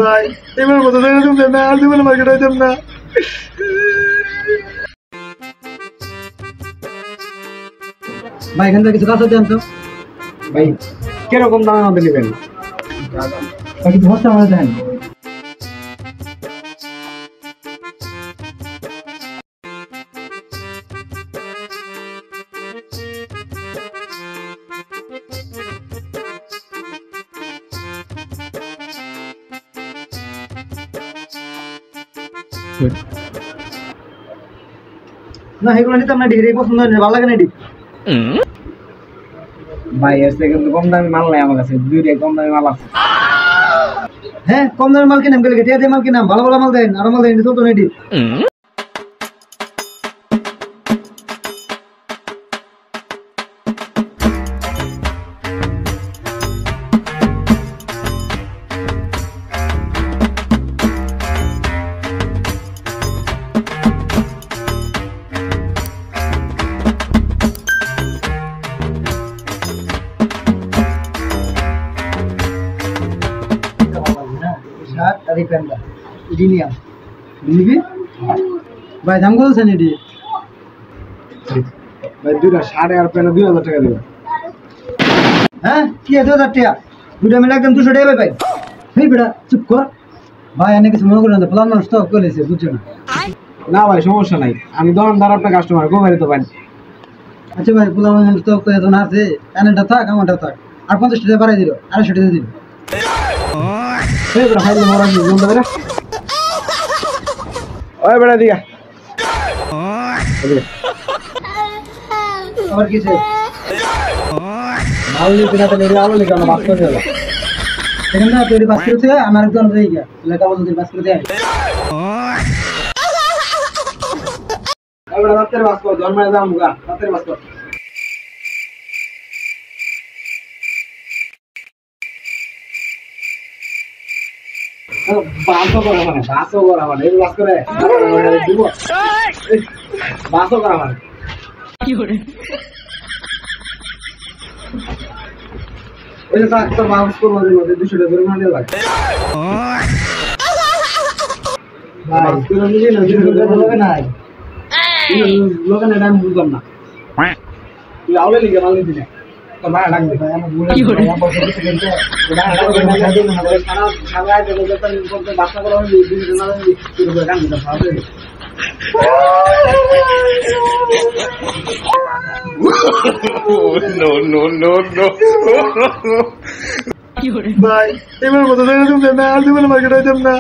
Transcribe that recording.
ভাই এবার মতো জায়গা তুমি না আর জীবনে মার্কেট হইতাম না। ভাই এখান থেকে কিছু কাজ দেন তো ভাই কিরকম দাম আমাদের নেবেন? কিছু হচ্ছে আমাদের দেন। না এগুলো নিতে আপনার ডিগ্রি পছন্দ হয় না, ভালো লাগে না এটি। ভাই এর থেকে কিন্তু কম দামি মাল নাই আমার কাছে, দুইটাই কম দামি মাল আছে। হ্যাঁ কম দামের মাল কিনাম, গেলে টিয়া দিয়ে মাল কিনাম, ভালো ভালো মাল দেন, আরো মাল দেন, চলতো না এটি। ভাই দাম কত আছেন এটি? ভাই দুইটা 8,500 পেলে 2,000 টাকা দেবেন। হ্যাঁ কি 2,000 টাকা? দুইটা মিলে একদম 200 টাকা ভাই। এই বেটা চুপ কর ভাই, এনে কিছু মনে করেন না, প্লান মানুষ তো করেছে বুঝছো না। না ভাই সমস্যা নাই, আমি দোকানদার আপনার কাস্টমার গোবারি তো পাই। আচ্ছা ভাই প্লান মানুষ তো এখন আছে, এনেটা থাক আমারটা থাক, আর 50 টাকা বাড়াই দিল, 250 টাকা দিল। এই বেটা ফাইল মোরা কি বলতে পারে? ওই বেটা দিয়া আবার কিছু মাল নিতে না তাহলে এগুলো আমলে কেন বাস করে দেবো? এখানে না তৈরি বাস করতে আমার একজন রয়ে গিয়া লেখা বলতে বাস করে দেয়। ওই বেটা রাতের বাস কর, জন্মায় যাম গা, রাতের বাস কর। বাসও করা মানে, বাসও করা মানে, এই বাস করে দিব, বাসও করা মানে। ওই যে তোর বাস করবো 200 টাকা করে মানে লাগে। বাস করে নিবি না, 200 টাকা লাগে না। লোকের এটা আমি বুঝলাম না, তুই আউলে লিখে মাল নিবি না, তোর ভাড়া ডাকবে। বাসা করা হবে 200 টাকা করে গান দিতে হবে। ভাই এবার মতো জায়গা তুমি না আর জীবনে মার্কেট হইতাম না।